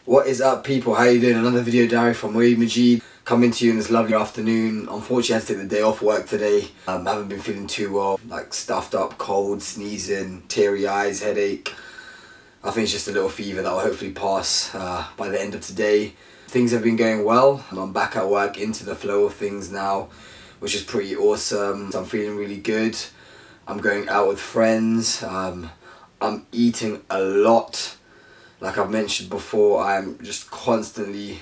What is up, people? How you doing? Another video diary from Moeed coming to you in this lovely afternoon. Unfortunately, I had to take the day off work today. I haven't been feeling too well, like stuffed up, cold, sneezing, teary eyes, headache. I think it's just a little fever that will hopefully pass by the end of today. Things have been going well. I'm back at work, into the flow of things now, which is pretty awesome. I'm feeling really good. I'm going out with friends. I'm eating a lot. Like I've mentioned before, I'm just constantly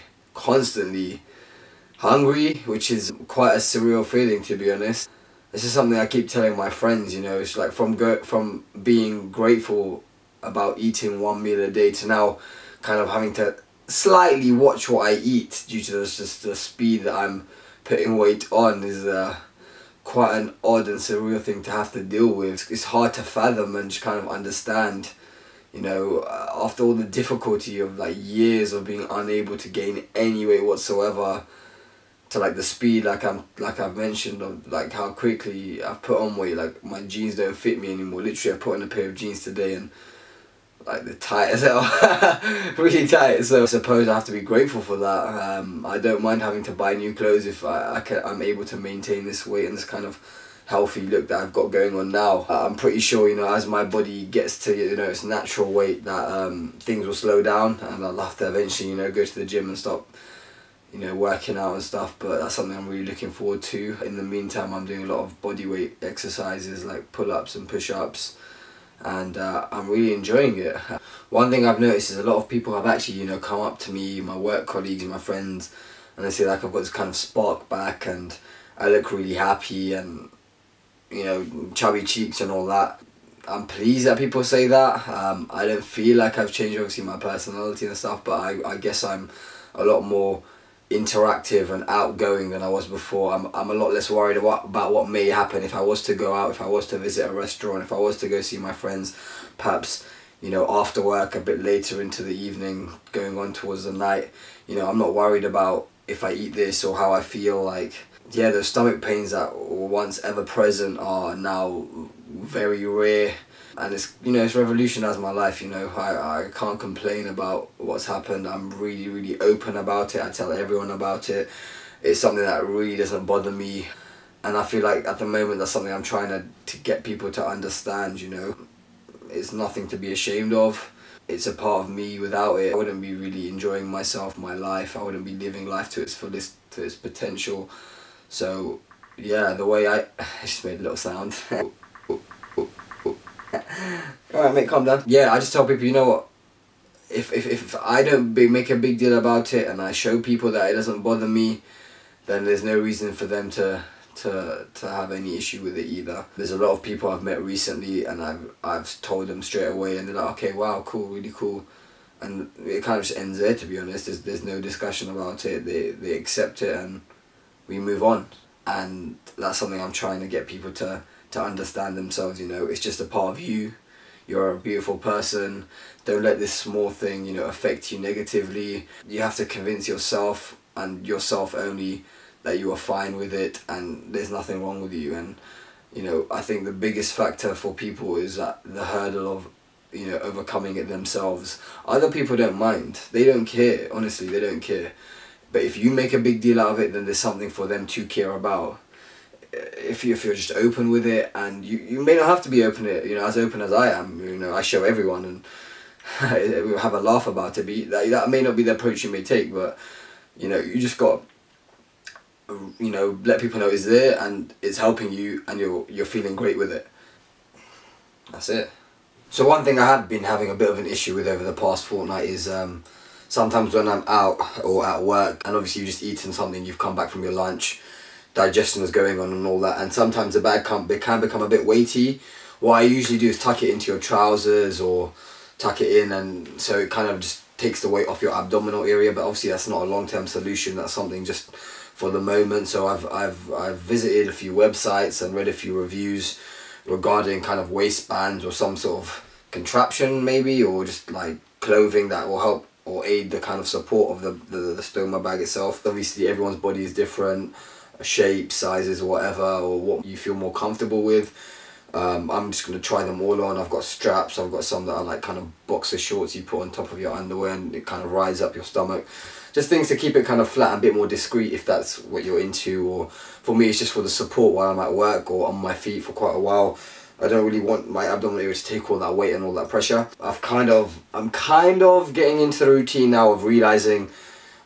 hungry, which is quite a surreal feeling, to be honest. This is something I keep telling my friends, you know, it's like from being grateful about eating one meal a day to now kind of having to slightly watch what I eat due to just the speed that I'm putting weight on is quite an odd and surreal thing to have to deal with. It's hard to fathom and just kind of understand. You know, after all the difficulty of like years of being unable to gain any weight whatsoever, to like the speed, like I've mentioned, of like how quickly I've put on weight. Like my jeans don't fit me anymore. Literally, I put on a pair of jeans today and like they're tight as hell, really tight. So I suppose I have to be grateful for that. I don't mind having to buy new clothes if I'm able to maintain this weight and this kind of healthy look that I've got going on now. I'm pretty sure, you know, as my body gets to, you know, its natural weight, that things will slow down and I'll have to eventually, you know, go to the gym and stop, you know, working out and stuff. But that's something I'm really looking forward to. In the meantime, I'm doing a lot of body weight exercises like pull-ups and push-ups, and I'm really enjoying it. One thing I've noticed is a lot of people have actually, you know, come up to me, my work colleagues and my friends, and they say like I've got this kind of spark back and I look really happy and, you know, chubby cheeks and all that. I'm pleased that people say that. I don't feel like I've changed, obviously, my personality and stuff, but I guess I'm a lot more interactive and outgoing than I was before. I'm a lot less worried about what may happen if I was to go out, if I was to visit a restaurant, if I was to go see my friends, perhaps, you know, after work a bit later into the evening, going on towards the night. You know, I'm not worried about if I eat this or how I feel. Like, yeah, those stomach pains that were once ever present are now very rare, and it's, you know, it's revolutionised my life. You know, I can't complain about what's happened. I'm really open about it. I tell everyone about it. It's something that really doesn't bother me, and I feel like at the moment that's something I'm trying to get people to understand. You know, it's nothing to be ashamed of. It's a part of me. Without it, I wouldn't be really enjoying myself, my life. I wouldn't be living life to its fullest, to its potential. So yeah, the way I just made a little sound. Alright mate, calm down. Yeah, I just tell people, you know what, if I don't make a big deal about it and I show people that it doesn't bother me, then there's no reason for them to have any issue with it either. There's a lot of people I've met recently and I've told them straight away and they're like, okay, wow, cool, really cool. And it kind of just ends there, to be honest. There's no discussion about it. They accept it and we move on. And that's something I'm trying to get people to understand themselves. You know, it's just a part of you. You're a beautiful person. Don't let this small thing, you know, affect you negatively. You have to convince yourself and yourself only that you are fine with it and there's nothing wrong with you. And, you know, I think the biggest factor for people is that the hurdle of, you know, overcoming it themselves. Other people don't mind. They don't care. Honestly, they don't care. But if you make a big deal out of it, then there's something for them to care about. If you're just open with it, and you may not have to be open, you know, as open as I am. You know, I show everyone and we have a laugh about it. But that may not be the approach you may take. But, you know, you just got, you know, let people know it's there and it's helping you and you're feeling great with it. That's it. So one thing I have been having a bit of an issue with over the past fortnight is sometimes when I'm out or at work and obviously you've just eaten something, you've come back from your lunch, digestion is going on and all that, and sometimes the bag can become a bit weighty. What I usually do is tuck it into your trousers or tuck it in, and so it kind of just takes the weight off your abdominal area. But obviously that's not a long-term solution. That's something just for the moment. So I've visited a few websites and read a few reviews regarding kind of waistbands or some sort of contraption maybe, or just like clothing that will help or aid the kind of support of the stoma bag itself. Obviously everyone's body is different, shape, sizes, whatever, or what you feel more comfortable with. I'm just going to try them all on. I've got straps, I've got some that are like kind of boxer shorts you put on top of your underwear and it kind of rides up your stomach. Just things to keep it kind of flat and a bit more discreet if that's what you're into, or for me it's just for the support while I'm at work or on my feet for quite a while. I don't really want my abdominal area to take all that weight and all that pressure. I'm kind of getting into the routine now of realising,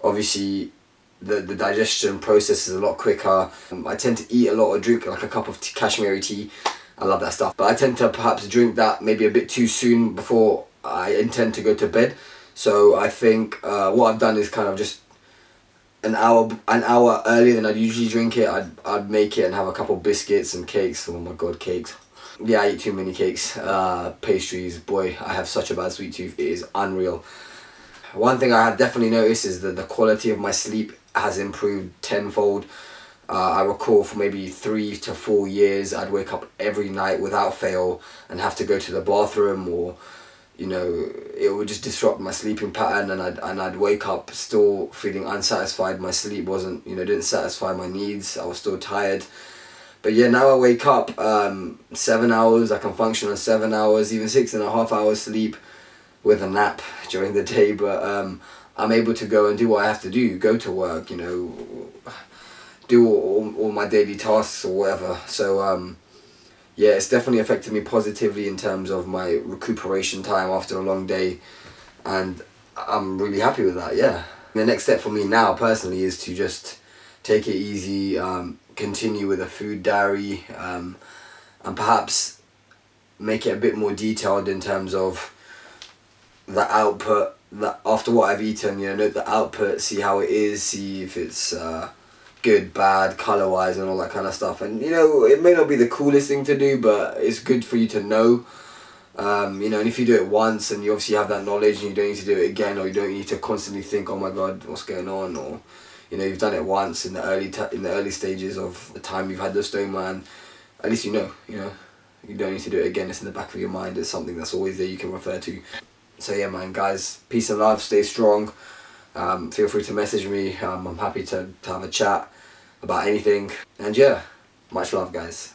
obviously, the digestion process is a lot quicker. I tend to eat a lot or drink like a cup of Kashmiri tea. I love that stuff. But I tend to perhaps drink that maybe a bit too soon before I intend to go to bed. So I think what I've done is kind of just an hour earlier than I'd usually drink it. I'd make it and have a couple of biscuits and cakes. Oh my god, cakes. Yeah, I eat too many cakes. Pastries, boy, I have such a bad sweet tooth. It is unreal. One thing I have definitely noticed is that the quality of my sleep has improved tenfold. I recall for maybe 3 to 4 years I'd wake up every night without fail and have to go to the bathroom, or you know, it would just disrupt my sleeping pattern, and I'd wake up still feeling unsatisfied. My sleep wasn't, you know, didn't satisfy my needs. I was still tired. But yeah, now I wake up 7 hours. I can function on 7 hours, even 6.5 hours sleep with a nap during the day. But I'm able to go and do what I have to do, go to work, you know, do all my daily tasks or whatever. So yeah, it's definitely affected me positively in terms of my recuperation time after a long day, and I'm really happy with that. Yeah, the next step for me now personally is to just take it easy, continue with a food diary, and perhaps make it a bit more detailed in terms of the output, that after what I've eaten, you know, note the output, see how it is, see if it's good, bad, colour wise and all that kind of stuff. And you know, it may not be the coolest thing to do, but it's good for you to know. You know, and if you do it once and you obviously have that knowledge and you don't need to do it again, or you don't need to constantly think, oh my god, what's going on, or you know, you've done it once in the early stages of the time you've had the stoma, and at least you know, you don't need to do it again. It's in the back of your mind. It's something that's always there you can refer to. So yeah, man, guys, peace and love, stay strong. Feel free to message me. I'm happy to have a chat about anything, and yeah, much love, guys.